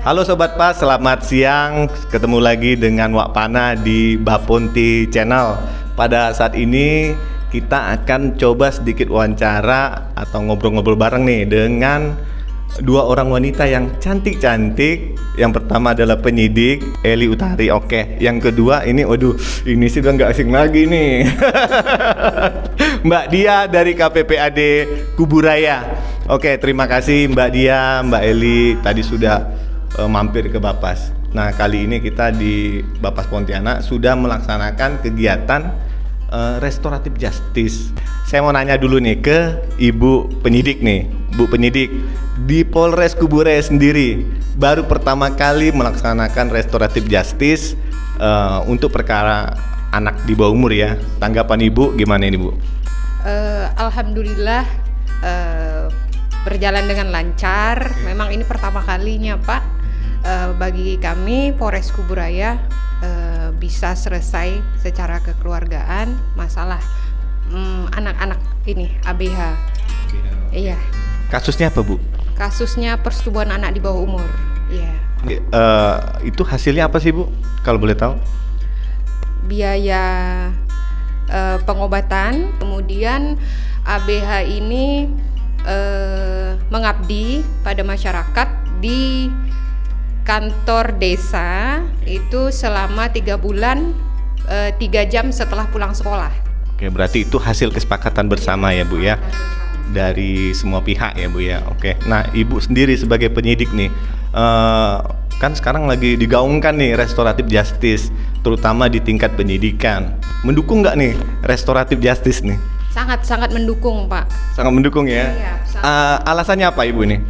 Halo Sobat Pas, selamat siang. Ketemu lagi dengan Wak Pana di Baponti Channel. Pada saat ini kita akan coba sedikit wawancara atau ngobrol-ngobrol bareng nih dengan dua orang wanita yang cantik-cantik. Yang pertama adalah penyidik Eli Utari. Oke, yang kedua ini, ini sih udah nggak asing lagi nih. Mbak Dia dari KPPAD Kuburaya. Oke, terima kasih Mbak Dia, Mbak Eli tadi sudah mampir ke Bapas. Nah, kali ini kita di Bapas Pontianak sudah melaksanakan kegiatan restoratif justice. Saya mau nanya dulu nih ke Ibu penyidik nih. Bu penyidik, di Polres Kuburaya sendiri baru pertama kali melaksanakan restoratif justice untuk perkara anak di bawah umur ya. Tanggapan Ibu gimana ini, Bu? Alhamdulillah berjalan dengan lancar. Memang ini pertama kalinya, Pak. Bagi kami Polres Kuburaya bisa selesai secara kekeluargaan masalah anak-anak ini ABH. Iya. Kasusnya apa, Bu? Kasusnya persetubuhan anak di bawah umur. Iya. Itu hasilnya apa sih, Bu? Kalau boleh tahu? Biaya pengobatan, kemudian ABH ini mengabdi pada masyarakat di kantor desa itu selama 3 bulan 3 jam setelah pulang sekolah. Oke, berarti itu hasil kesepakatan bersama ya, Bu ya, dari semua pihak ya, Bu ya. Oke, nah Ibu sendiri sebagai penyidik nih, kan sekarang lagi digaungkan nih restoratif justice, terutama di tingkat penyidikan. Mendukung nggak nih restoratif justice nih? Sangat mendukung, Pak. Sangat mendukung ya. Iya, alasannya apa, Ibu nih?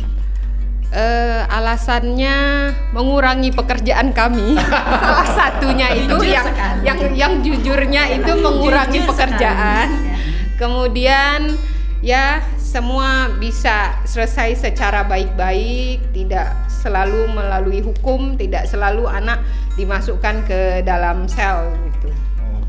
Alasannya mengurangi pekerjaan kami. Salah satunya itu yang jujurnya itu mengurangi pekerjaan. Kemudian ya semua bisa selesai secara baik-baik, tidak selalu melalui hukum, tidak selalu anak dimasukkan ke dalam sel gitu.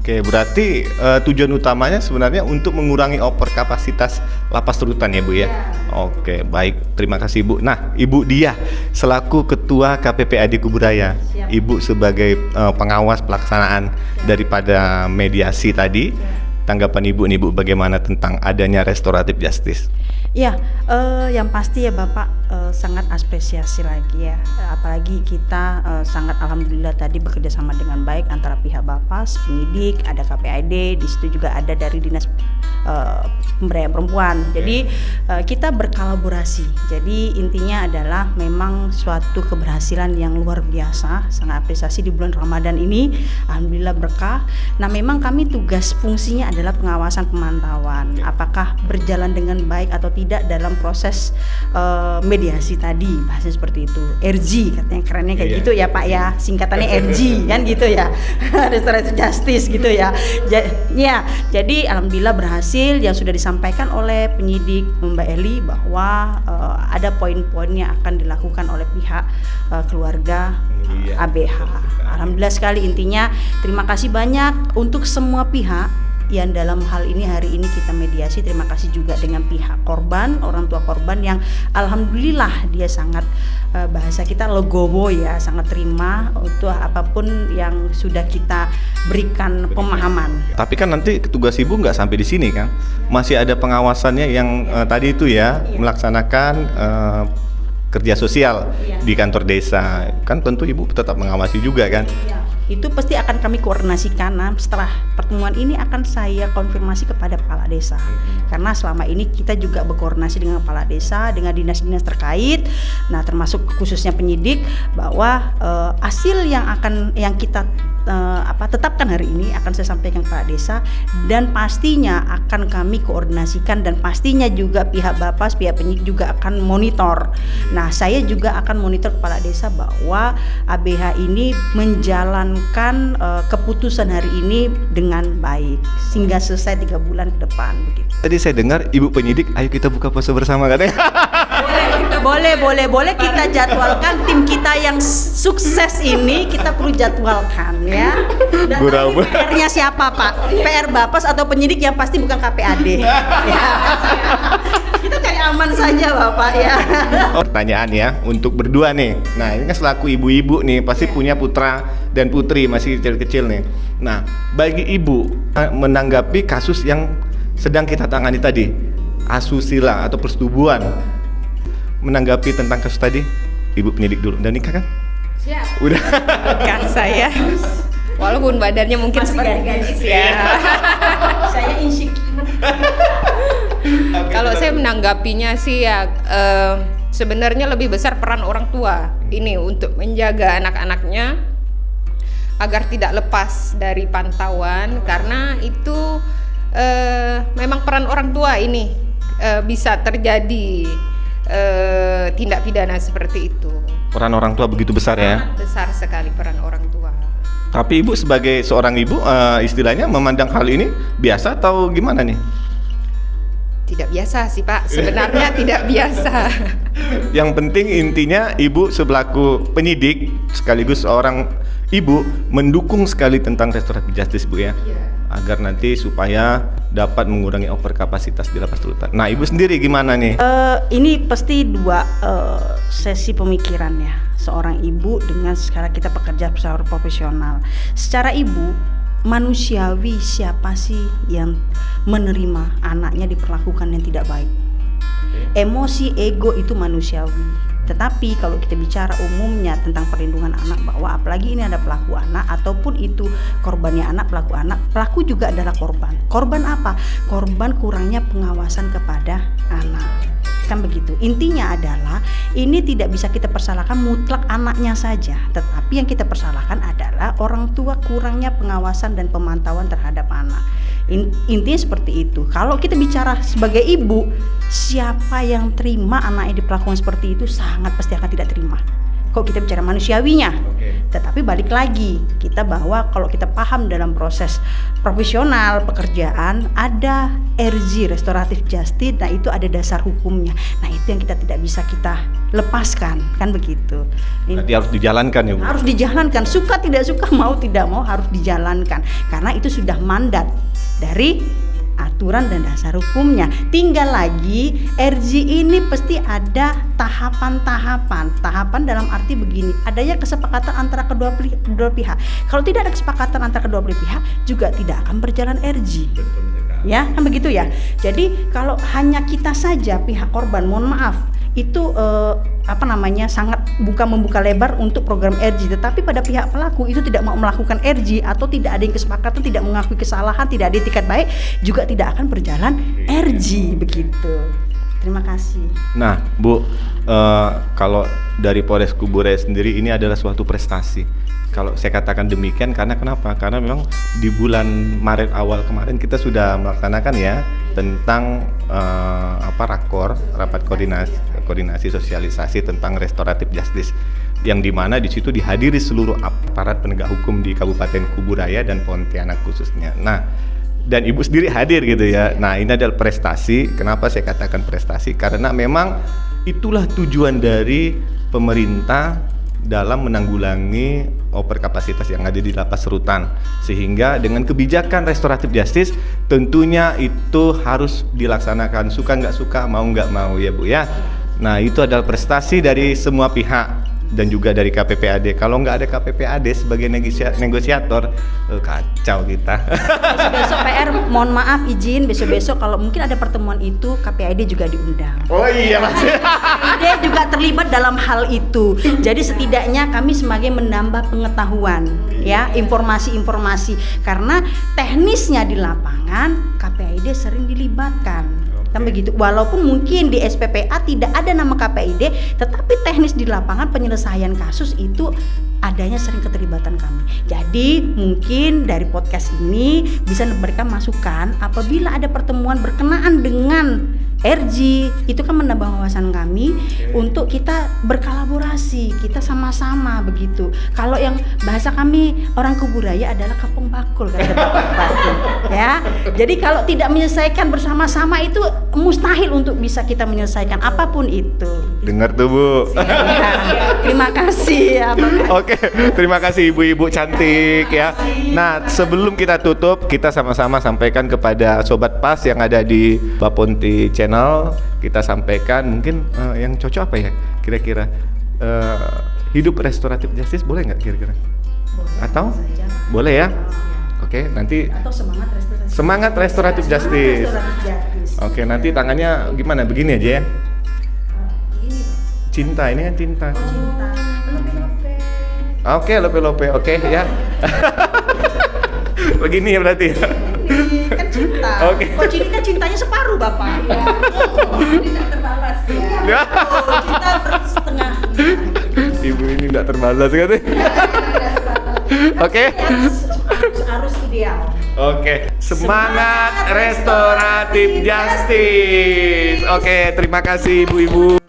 Oke, berarti tujuan utamanya sebenarnya untuk mengurangi overkapasitas lapas rutan ya, Bu ya? Oke, baik. Terima kasih, Bu. Nah, Ibu Dia selaku Ketua KPPAD Kuburaya. Ibu sebagai pengawas pelaksanaan daripada mediasi tadi. Tanggapan Ibu nih, Bu, bagaimana tentang adanya restoratif justice? Ya, yang pasti ya Bapak sangat apresiasi lagi ya, apalagi kita sangat alhamdulillah tadi bekerja sama dengan baik antara pihak Bapas, penyidik, ada KPAD, di situ juga ada dari dinas pemberdayaan perempuan. Jadi kita berkolaborasi. Jadi intinya adalah memang suatu keberhasilan yang luar biasa, sangat apresiasi di bulan Ramadan ini, alhamdulillah berkah. Nah, memang kami tugas fungsinya adalah pengawasan pemantauan, apakah berjalan dengan baik atau tidak dalam proses mediasi tadi, bahasanya seperti itu. RG katanya, kerennya kayak gitu ya Pak ya, singkatannya RG kan gitu ya. Restoratif justice gitu ya. Jadi alhamdulillah berhasil yang sudah disampaikan oleh penyidik Mbak Eli bahwa ada poin-poin yang akan dilakukan oleh pihak keluarga ABH. Alhamdulillah sekali, intinya terima kasih banyak untuk semua pihak yang dalam hal ini hari ini kita mediasi. Terima kasih juga dengan pihak korban, orang tua korban yang alhamdulillah dia sangat bahasa kita legowo ya, sangat terima untuk apapun yang sudah kita berikan pemahaman. Tapi kan nanti tugas Ibu nggak sampai di sini kan, masih ada pengawasannya yang tadi itu ya, melaksanakan kerja sosial di kantor desa. Kan tentu Ibu tetap mengawasi juga kan? Itu pasti akan kami koordinasikan. Nah, setelah pertemuan ini akan saya konfirmasi kepada kepala desa, karena selama ini kita juga berkoordinasi dengan kepala desa, dengan dinas-dinas terkait, nah termasuk khususnya penyidik, bahwa hasil yang kita tetapkan hari ini akan saya sampaikan kepada desa, dan pastinya akan kami koordinasikan, dan pastinya juga pihak Bapas, pihak penyidik juga akan monitor. Nah, saya juga akan monitor kepala desa bahwa ABH ini menjalankan keputusan hari ini dengan baik sehingga selesai 3 bulan ke depan begitu. Tadi saya dengar Ibu penyidik, ayo kita buka puasa bersama katanya. Boleh kita jadwalkan, tim kita yang sukses ini kita perlu jadwalkan ya. Dan PR-nya siapa Pak? PR Bapas atau penyidik yang pasti bukan KPAD. Ya. Kita cari aman teman saja Bapak ya. Pertanyaan ya untuk berdua nih. Nah ini kan selaku ibu-ibu nih pasti punya putra dan putri masih kecil-kecil nih. Nah bagi ibu menanggapi kasus yang sedang kita tangani tadi, asusila atau persetubuhan, menanggapi tentang kasus tadi, ibu penyidik dulu. Dan nikah kan? Siap. Udah. Nikah saya. Walaupun badannya mungkin Masih seperti gadis. gadis ya. Saya insecure. Kalau saya menanggapinya sih ya sebenarnya lebih besar peran orang tua ini untuk menjaga anak-anaknya agar tidak lepas dari pantauan, karena itu memang peran orang tua ini bisa terjadi tindak pidana seperti itu. Peran orang tua begitu besar ya. Sangat besar sekali peran orang tua. Tapi ibu sebagai seorang ibu istilahnya memandang hal ini biasa atau gimana nih? Tidak biasa sih Pak, sebenarnya tidak biasa. Yang penting intinya ibu sebelaku penyidik sekaligus seorang ibu mendukung sekali tentang restoratif justice Bu ya. Agar nanti supaya dapat mengurangi overkapasitas di lapas rutan. Nah ibu sendiri gimana nih? Ini pasti dua sesi pemikiran ya. Seorang ibu dengan sekarang kita pekerja secara profesional. Secara ibu, manusiawi siapa sih yang menerima anaknya diperlakukan yang tidak baik? Emosi, ego itu manusiawi. Tetapi kalau kita bicara umumnya tentang perlindungan anak, bahwa apalagi ini ada pelaku anak ataupun itu korbannya anak, pelaku juga adalah korban. Korban apa? Korban kurangnya pengawasan kepada anak. Kan begitu. Intinya adalah ini tidak bisa kita persalahkan mutlak anaknya saja, tetapi yang kita persalahkan adalah orang tua kurangnya pengawasan dan pemantauan terhadap anak. Intinya seperti itu. Kalau kita bicara sebagai ibu, siapa yang terima anaknya diperlakukan seperti itu sangat pasti akan tidak terima. Kok kita bicara manusiawinya. Tetapi balik lagi kita bahwa kalau kita paham dalam proses profesional pekerjaan ada RJ restoratif justice, nah itu ada dasar hukumnya. Nah itu yang kita tidak bisa kita lepaskan, kan begitu. Berarti harus dijalankan ya Bu? Harus dijalankan, suka tidak suka, mau tidak mau harus dijalankan, karena itu sudah mandat dari aturan dan dasar hukumnya. Tinggal lagi RJ ini pasti ada tahapan-tahapan. Tahapan dalam arti begini, adanya kesepakatan antara kedua pihak. Kalau tidak ada kesepakatan antara kedua pihak juga tidak akan berjalan RJ. Ya, kan begitu ya. Jadi kalau hanya kita saja pihak korban, mohon maaf, itu sangat membuka lebar untuk program RJ, tetapi pada pihak pelaku itu tidak mau melakukan RJ atau tidak ada yang kesepakatan, tidak mengakui kesalahan, tidak ada etikat baik, juga tidak akan berjalan RJ begitu. Terima kasih. Nah Bu, kalau dari Polres Kubure sendiri ini adalah suatu prestasi. Kalau saya katakan demikian karena kenapa? Karena memang di bulan Maret awal kemarin kita sudah melaksanakan ya tentang rakor, rapat koordinasi sosialisasi tentang restoratif justice, yang dimana di situ dihadiri seluruh aparat penegak hukum di Kabupaten Kuburaya dan Pontianak khususnya. Nah, dan ibu sendiri hadir gitu ya. Nah, ini adalah prestasi. Kenapa saya katakan prestasi? Karena memang itulah tujuan dari pemerintah dalam menanggulangi overkapasitas yang ada di lapas rutan, sehingga dengan kebijakan restoratif justice tentunya itu harus dilaksanakan, suka nggak suka, mau nggak mau ya Bu ya. Nah itu adalah prestasi dari semua pihak dan juga dari KPPAD. Kalau nggak ada KPPAD sebagai negosiator, kacau kita. Besok PR, mohon maaf izin, besok kalau mungkin ada pertemuan itu KPAD juga diundang. Oh iya Mas. Dia juga terlibat dalam hal itu. Jadi setidaknya kami sebagai menambah pengetahuan ya, informasi-informasi, karena teknisnya di lapangan KPAD sering dilibatkan. Kan begitu. Walaupun mungkin di SPPA tidak ada nama KPID, tetapi teknis di lapangan penyelesaian kasus itu adanya sering keterlibatan kami. Jadi mungkin dari podcast ini bisa memberikan masukan apabila ada pertemuan berkenaan dengan RJ, itu kan menambah wawasan kami untuk kita berkolaborasi, kita sama-sama begitu. Kalau yang bahasa kami orang Kuburaya adalah kapung bakul kata Bapak Bupati, ya. Jadi kalau tidak menyelesaikan bersama-sama itu mustahil untuk bisa kita menyelesaikan apapun itu. Dengar tuh Bu. Ya, terima kasih ya Bapak. Oke, terima kasih ibu-ibu cantik ya. Nah, sebelum kita tutup, kita sama-sama sampaikan kepada Sobat Pas yang ada di Baponti Channel, kita sampaikan mungkin yang cocok apa ya kira-kira. Hidup restoratif justice boleh nggak kira-kira? Atau? Boleh ya? Oke, nanti Atau semangat restoratif justice. Justice. Oke, nanti tangannya gimana? Begini aja ya. Cinta, ini kan cinta. Cinta. Lope-lope. Oke, lope-lope, oke ya. Begini ya berarti ya. Ini kan cinta. Oke. Kok ini kan cintanya separuh Bapak. Ya. Tidak terbalas ya. Oh, cinta setengah. Ibu ini nggak terbalas katanya. Oke. Harus ideal. Oke, semangat restoratif justice. Oke, terima kasih ibu-ibu.